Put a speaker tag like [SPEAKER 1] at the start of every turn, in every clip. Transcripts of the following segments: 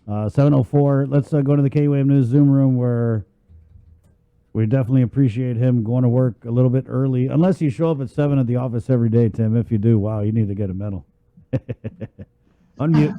[SPEAKER 1] 7:04. Let's go to the K-Wave News Zoom room where we definitely appreciate him going to work a little bit early. Unless you show up at 7 at the office every day, Tim. If you do, wow, you need to get a medal. Unmute.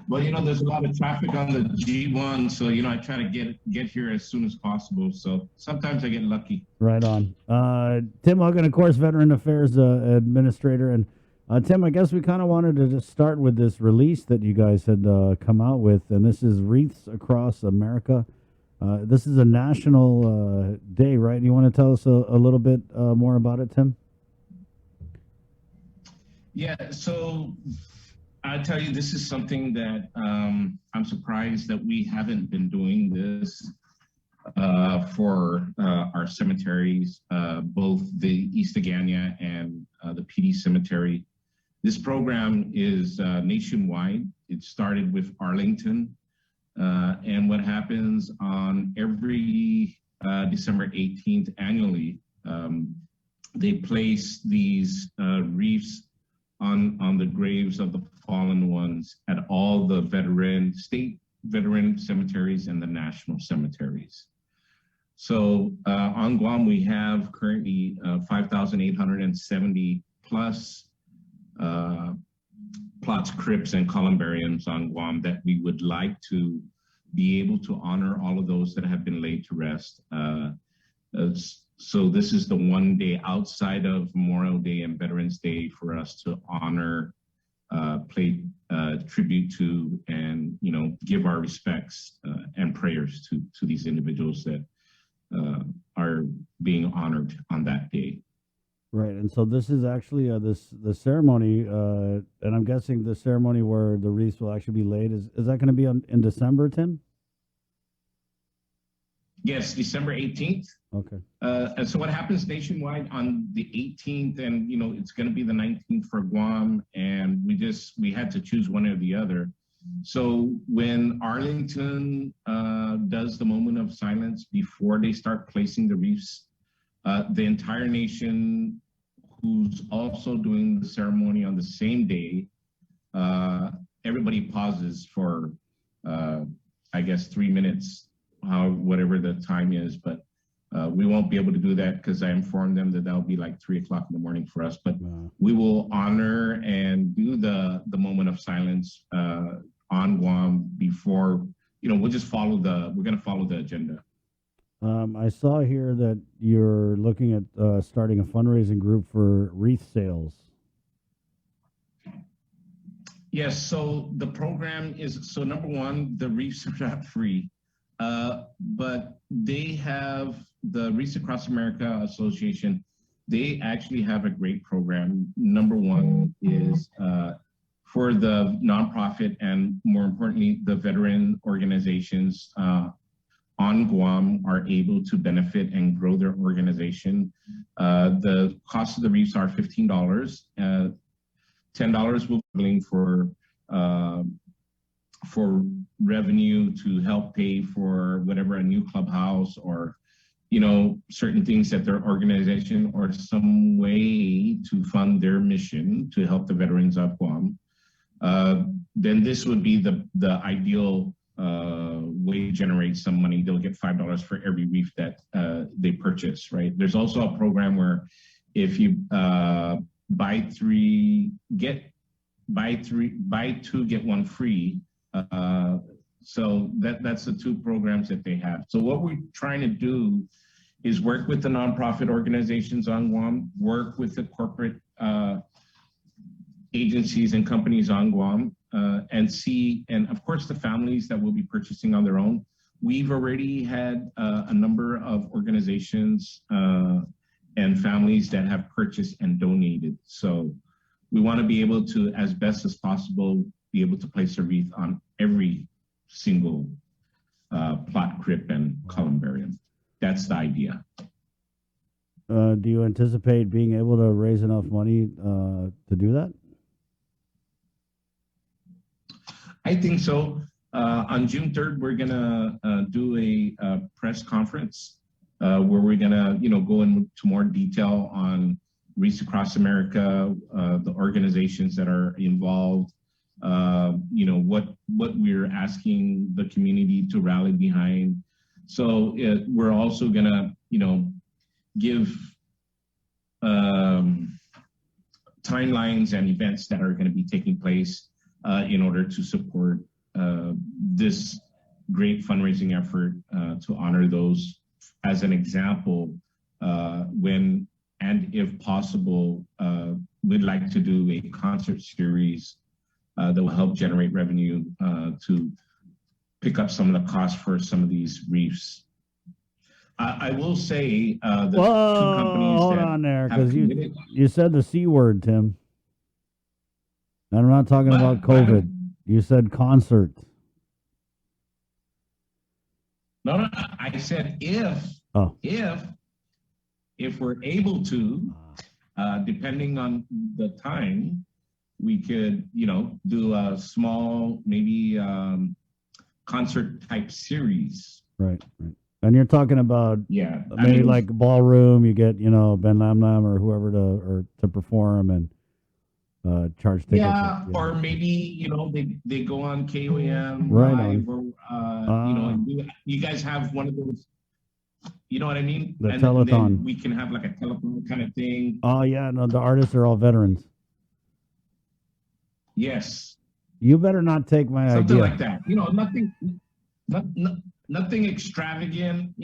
[SPEAKER 2] Well, there's a lot of traffic on the G1, so I try to get here as soon as possible. So sometimes I get lucky.
[SPEAKER 1] Right on. Tim Aguon, of course, Veteran Affairs Administrator, and Tim, I guess we kind of wanted to just start with this release that you guys had come out with, and this is Wreaths Across America. This is a national day, right? You want to tell us a little bit more about it, Tim?
[SPEAKER 2] Yeah, so I tell you, this is something that I'm surprised that we haven't been doing this for our cemeteries, both the East Agania and the PD Cemetery. This program is nationwide. It started with Arlington. And what happens on every December 18th annually, they place these wreaths on the graves of the fallen ones at all the state veteran cemeteries and the national cemeteries. So on Guam, we have currently 5,870 plus plots, crypts, and columbariums on Guam that we would like to be able to honor all of those that have been laid to rest. So this is the one day outside of Memorial Day and Veterans Day for us to honor, pay tribute to, and give our respects and prayers to these individuals that are being honored on that day.
[SPEAKER 1] Right, and so this is actually the ceremony, and I'm guessing the ceremony where the wreaths will actually be laid is that going to be in December, Tim?
[SPEAKER 2] Yes, December 18th.
[SPEAKER 1] Okay.
[SPEAKER 2] And so what happens nationwide on the 18th, and it's going to be the 19th for Guam, and we had to choose one or the other. So when Arlington does the moment of silence before they start placing the wreaths, the entire nation, who's also doing the ceremony on the same day, everybody pauses for, I guess, 3 minutes, whatever the time is. But we won't be able to do that because I informed them that that'll be like 3 o'clock in the morning for us. But we will honor and do the moment of silence on Guam before, we'll just we're going to follow the agenda.
[SPEAKER 1] I saw here that you're looking at starting a fundraising group for wreath sales.
[SPEAKER 2] Yes, so the program is, number one, the wreaths are not free, but they have, the Wreaths Across America Association, they actually have a great program. Number one is for the nonprofit and, more importantly, the veteran organizations on Guam are able to benefit and grow their organization. The cost of the wreaths are $15. $10 will be for revenue to help pay for whatever, a new clubhouse or certain things at their organization, or some way to fund their mission to help the veterans of Guam. Then this would be the ideal way to generate some money. They'll get $5 for every wreath that they purchase, right? There's also a program where if you buy two, get one free. So that's the two programs that they have. So what we're trying to do is work with the nonprofit organizations on Guam, work with the corporate agencies and companies on Guam, and of course the families that will be purchasing on their own. We've already had a number of organizations and families that have purchased and donated. So we want to be able to, as best as possible, be able to place a wreath on every single plot, crypt, and columbarium. That's the idea.
[SPEAKER 1] Do you anticipate being able to raise enough money to do that?
[SPEAKER 2] I think so. On June 3rd, we're gonna do a press conference where we're gonna, go into more detail on Wreaths Across America, the organizations that are involved, what we're asking the community to rally behind. So we're also gonna, give timelines and events that are going to be taking place in order to support this great fundraising effort to honor those. As an example, when and if possible, we'd like to do a concert series that will help generate revenue to pick up some of the costs for some of these reefs. I will say the two companies
[SPEAKER 1] hold
[SPEAKER 2] that
[SPEAKER 1] on there,
[SPEAKER 2] have
[SPEAKER 1] because
[SPEAKER 2] committed.
[SPEAKER 1] you said the C word, Tim. And I'm not talking about COVID. You said concert.
[SPEAKER 2] No, I said if we're able to, depending on the time, we could, do a small, maybe concert type series.
[SPEAKER 1] Right. And you're talking about maybe like ballroom. You get Ben Lam Lam or whoever to perform and charge tickets.
[SPEAKER 2] Yeah, or maybe they go on KOM
[SPEAKER 1] right
[SPEAKER 2] live, or you guys have one of those. You know what I mean?
[SPEAKER 1] The
[SPEAKER 2] and
[SPEAKER 1] telethon.
[SPEAKER 2] Then we can have like a telethon kind of thing.
[SPEAKER 1] Oh yeah, no, the artists are all veterans.
[SPEAKER 2] Yes.
[SPEAKER 1] You better not take my
[SPEAKER 2] Something
[SPEAKER 1] idea.
[SPEAKER 2] like that. Nothing extravagant.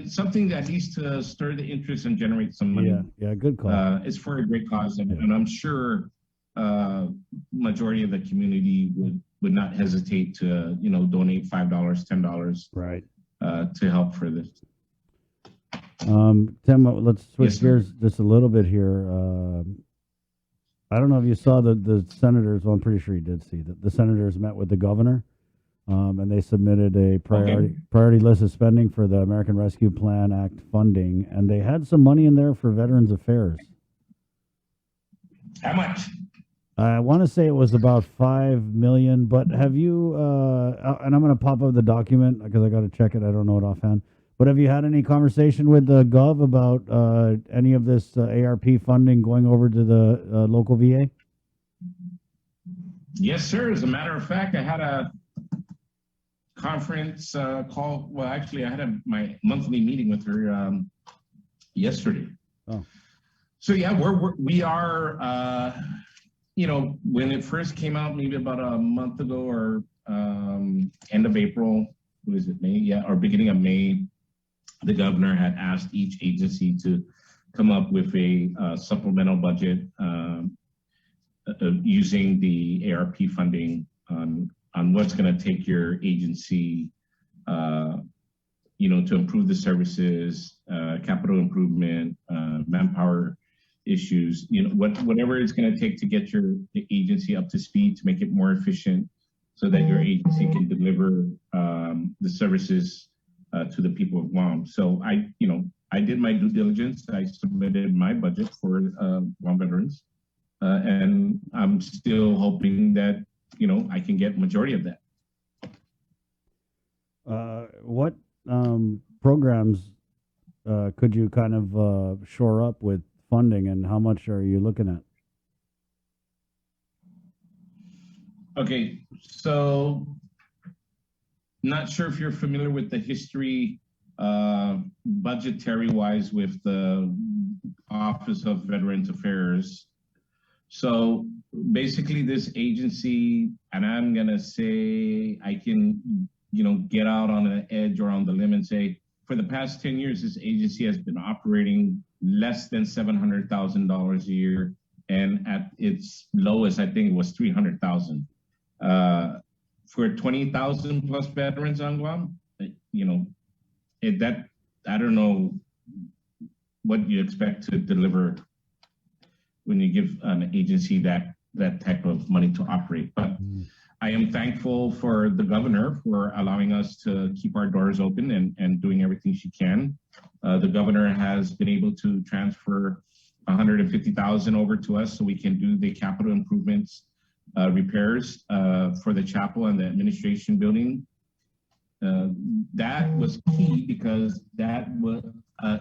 [SPEAKER 2] Something that needs to stir the interest and generate some money.
[SPEAKER 1] Yeah, good call.
[SPEAKER 2] It's for a great cause, and I'm sure majority of the community would not hesitate to donate $5, $10,
[SPEAKER 1] right,
[SPEAKER 2] to help for this.
[SPEAKER 1] Tim, let's switch gears just a little bit here. I don't know if you saw the senators. Well, I'm pretty sure you did see that the senators met with the governor. And they submitted a priority list of spending for the American Rescue Plan Act funding, and they had some money in there for Veterans Affairs.
[SPEAKER 2] How much?
[SPEAKER 1] I want to say it was about $5 million, but have you? And I'm going to pop up the document because I got to check it. I don't know it offhand. But have you had any conversation with the Gov about any of this ARP funding going over to the local VA?
[SPEAKER 2] Yes, sir. As a matter of fact, I had a conference call. Well, actually, I had my monthly meeting with her yesterday.
[SPEAKER 1] Oh.
[SPEAKER 2] So yeah, we are. When it first came out, maybe about a month ago or end of April. What is it, May? Yeah, or beginning of May. The governor had asked each agency to come up with a supplemental budget using the ARP funding on what's going to take your agency, to improve the services, capital improvement, manpower issues, whatever it's going to take to get the agency up to speed, to make it more efficient so that your agency can deliver the services to the people of Guam. So I did my due diligence. I submitted my budget for Guam veterans, and I'm still hoping that I can get majority of that.
[SPEAKER 1] What programs could you kind of shore up with funding, and how much are you looking at?
[SPEAKER 2] Okay, so not sure if you're familiar with the history budgetary-wise with the Office of Veterans Affairs. So basically this agency, and I'm gonna say I can, get out on an edge or on the limb and say, for the past 10 years, this agency has been operating less than $700,000 a year. And at its lowest, I think it was $300,000. For 20,000 plus veterans on Guam, I don't know what you expect to deliver when you give an agency that type of money to operate. But I am thankful for the governor for allowing us to keep our doors open and doing everything she can. The governor has been able to transfer $150,000 over to us so we can do the capital improvements, repairs for the chapel and the administration building. That was key because that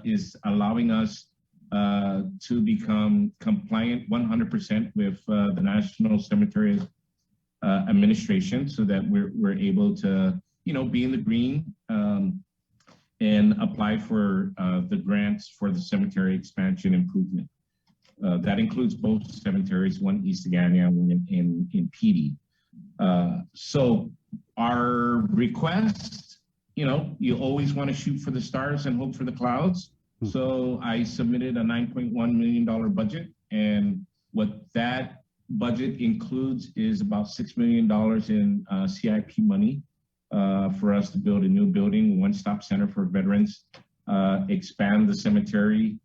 [SPEAKER 2] is allowing us to become compliant 100% with the National Cemetery administration so that we're able to, be in the green and apply for the grants for the cemetery expansion improvement. That includes both cemeteries, one East Agania and one in PD. So our request, you always want to shoot for the stars and hope for the clouds. So I submitted a $9.1 million budget, and what that budget includes is about $6 million in CIP money for us to build a new building, one-stop center for veterans, expand the cemetery,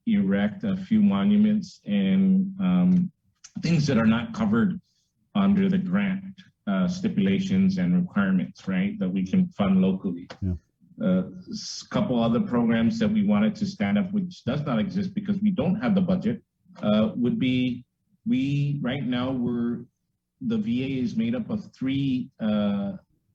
[SPEAKER 2] erect a few monuments, and things that are not covered under the grant stipulations and requirements, right, that we can fund locally.
[SPEAKER 1] Yeah.
[SPEAKER 2] A couple other programs that we wanted to stand up, which does not exist because we don't have the budget, would be, right now, the VA is made up of three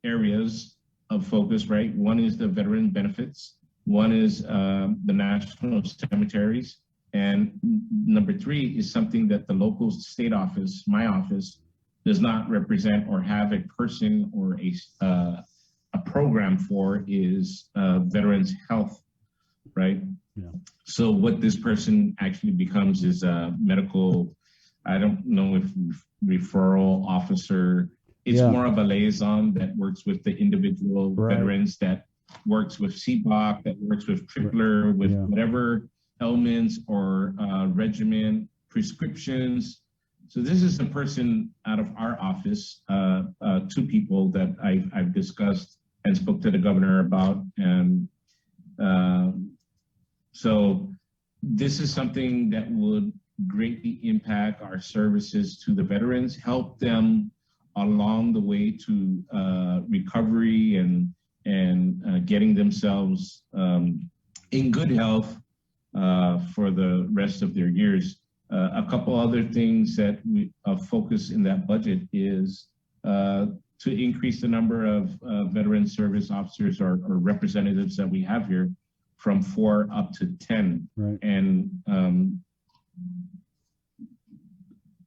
[SPEAKER 2] areas of focus, right? One is the veteran benefits, one is the national cemeteries, and number three is something that the local state office, my office, does not represent or have a person or a program for, is veterans health, right?
[SPEAKER 1] Yeah.
[SPEAKER 2] So what this person actually becomes is a medical, I don't know if referral officer. It's more of a liaison that works with the individual veterans, that works with CBOC, that works with Tripler, with whatever ailments or regimen, prescriptions. So this is a person out of our office, two people that I've discussed and spoke to the governor about. And so this is something that would greatly impact our services to the veterans, help them along the way to recovery and getting themselves in good health for the rest of their years. A couple other things that we focus in that budget is to increase the number of veteran service officers or representatives that we have here from 4 up to 10.
[SPEAKER 1] Right.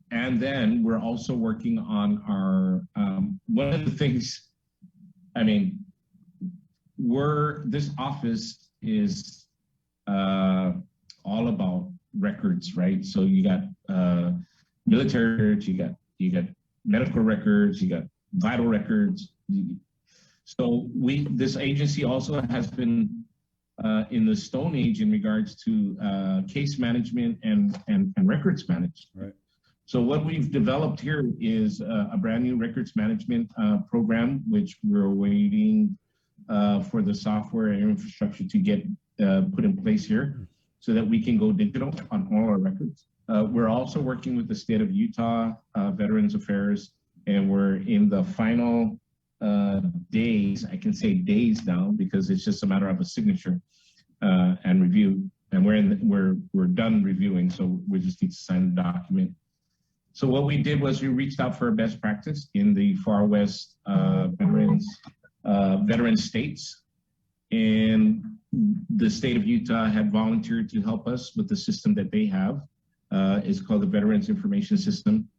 [SPEAKER 2] And then we're also working on our, one of the things, I mean, this office is all about records, right? So you got military records, you got medical records, you got vital records. So this agency also has been in the Stone Age in regards to case management and records management.
[SPEAKER 1] Right.
[SPEAKER 2] So what we've developed here is a brand new records management program, which we're waiting for the software and infrastructure to get put in place here so that we can go digital on all our records. We're also working with the state of Utah Veterans Affairs, and we're in the final days, I can say days now, because it's just a matter of a signature and review. And we're done reviewing, so we just need to sign the document. So what we did was we reached out for a best practice in the Far West veteran states, and the state of Utah had volunteered to help us with the system that they have. It's called the Veterans Information System.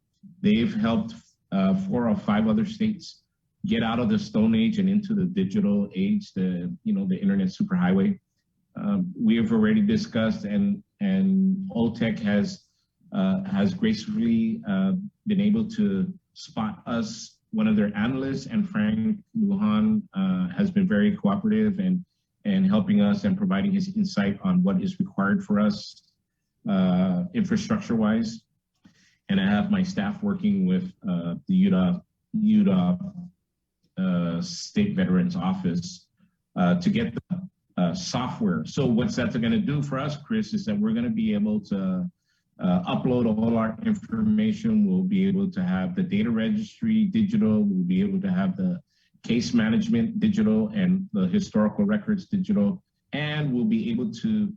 [SPEAKER 2] They've helped 4 or 5 other states get out of the Stone Age and into the digital age, the internet superhighway. We have already discussed, and Oltec has gracefully been able to spot us, one of their analysts, and Frank Lujan has been very cooperative and helping us and providing his insight on what is required for us infrastructure-wise. And I have my staff working with the Utah State Veterans Office to get the software. So what's that going to do for us, Chris, is that we're going to be able to upload all our information. We'll be able to have the data registry digital. We'll be able to have the case management digital and the historical records digital. And we'll be able to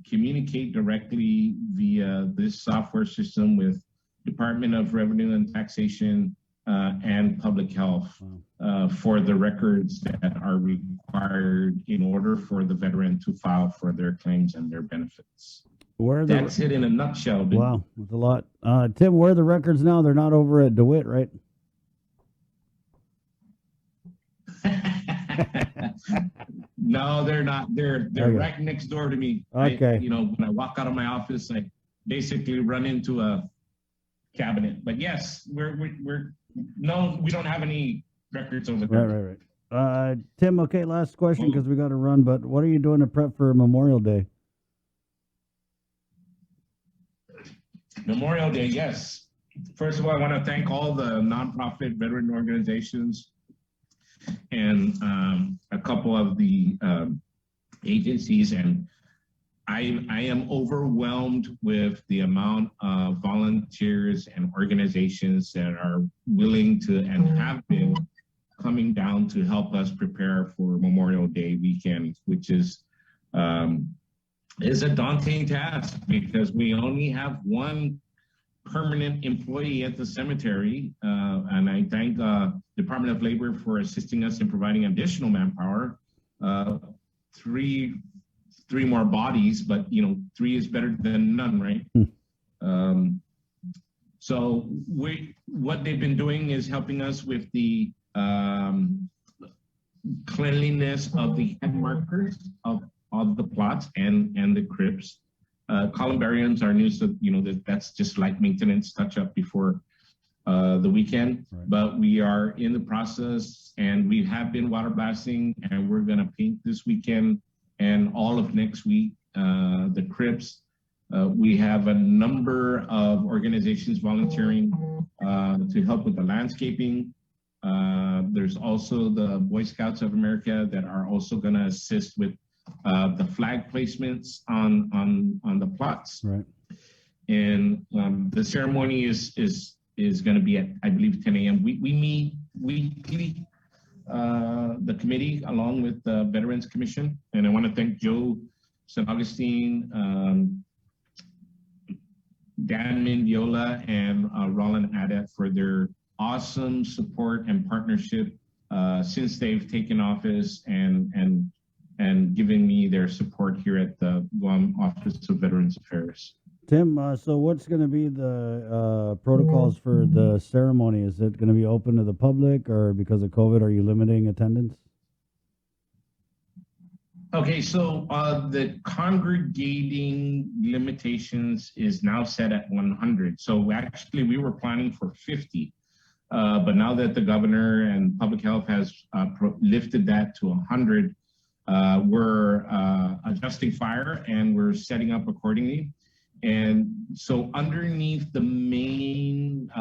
[SPEAKER 2] communicate directly via this software system with Department of Revenue and Taxation and Public Health for the records that are required in order for the veteran to file for their claims and their benefits. That's it in a nutshell, dude.
[SPEAKER 1] Wow, that's a lot. Tim, where are the records now? They're not over at DeWitt, right?
[SPEAKER 2] No, they're not. They're
[SPEAKER 1] Okay.
[SPEAKER 2] right next door to me.
[SPEAKER 1] Okay.
[SPEAKER 2] When I walk out of my office, I basically run into a cabinet. But yes, we're no, we don't have any records over there.
[SPEAKER 1] Right. Tim, okay, last question because we got to run, but what are you doing to prep for Memorial Day?
[SPEAKER 2] Memorial Day, yes. First of all, I want to thank all the nonprofit veteran organizations and a couple of the agencies, and I am overwhelmed with the amount of volunteers and organizations that are willing to and have been coming down to help us prepare for Memorial Day weekend, which is a daunting task because we only have one permanent employee at the cemetery, and I thank Department of Labor for assisting us in providing additional manpower. Three more bodies, but three is better than none, right? So what they've been doing is helping us with the cleanliness of the head markers of the plots and the crypts. Columbariums are new, so that's just like maintenance touch up before the weekend.
[SPEAKER 1] Right.
[SPEAKER 2] But we are in the process, and we have been water blasting, and we're gonna paint this weekend and all of next week the crypts. We have a number of organizations volunteering to help with the landscaping. There's also the Boy Scouts of America that are also gonna assist with the flag placements on the plots.
[SPEAKER 1] Right.
[SPEAKER 2] And the ceremony is going to be at, I believe, 10 a.m. We meet weekly, the committee, along with the Veterans Commission. And I want to thank Joe St. Augustine, Dan Mendiola, and Roland Adat for their awesome support and partnership since they've taken office and giving me their support here at the Guam Office of Veterans Affairs.
[SPEAKER 1] Tim, so what's going to be the protocols for the ceremony? Is it going to be open to the public, or because of COVID, are you limiting attendance?
[SPEAKER 2] Okay, so the congregating limitations is now set at 100. So actually, we were planning for 50. But now that the governor and public health has lifted that to 100, we're adjusting fire and we're setting up accordingly. And so underneath the main,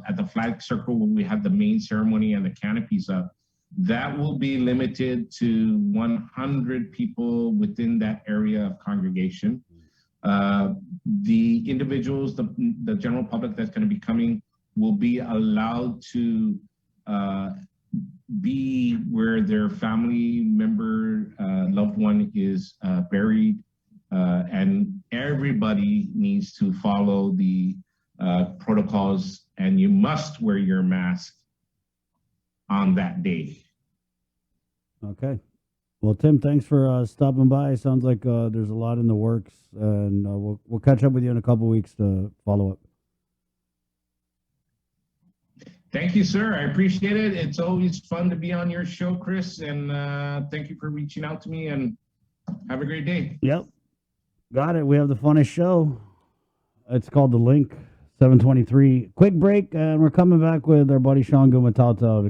[SPEAKER 2] at the flag circle, where we have the main ceremony and the canopies up, that will be limited to 100 people within that area of congregation. The individuals, the general public that's going to be coming, will be allowed to be where their family member, loved one is buried, and everybody needs to follow the protocols, and you must wear your mask on that day.
[SPEAKER 1] Okay. Well, Tim, thanks for stopping by. Sounds like there's a lot in the works, and we'll catch up with you in a couple weeks to follow up.
[SPEAKER 2] Thank you, sir. I appreciate it. It's always fun to be on your show, Chris, and thank you for reaching out to me, and have a great day.
[SPEAKER 1] Yep. Got it. We have the funnest show. It's called The Link, 7:23. Quick break, and we're coming back with our buddy Sean Gumatauta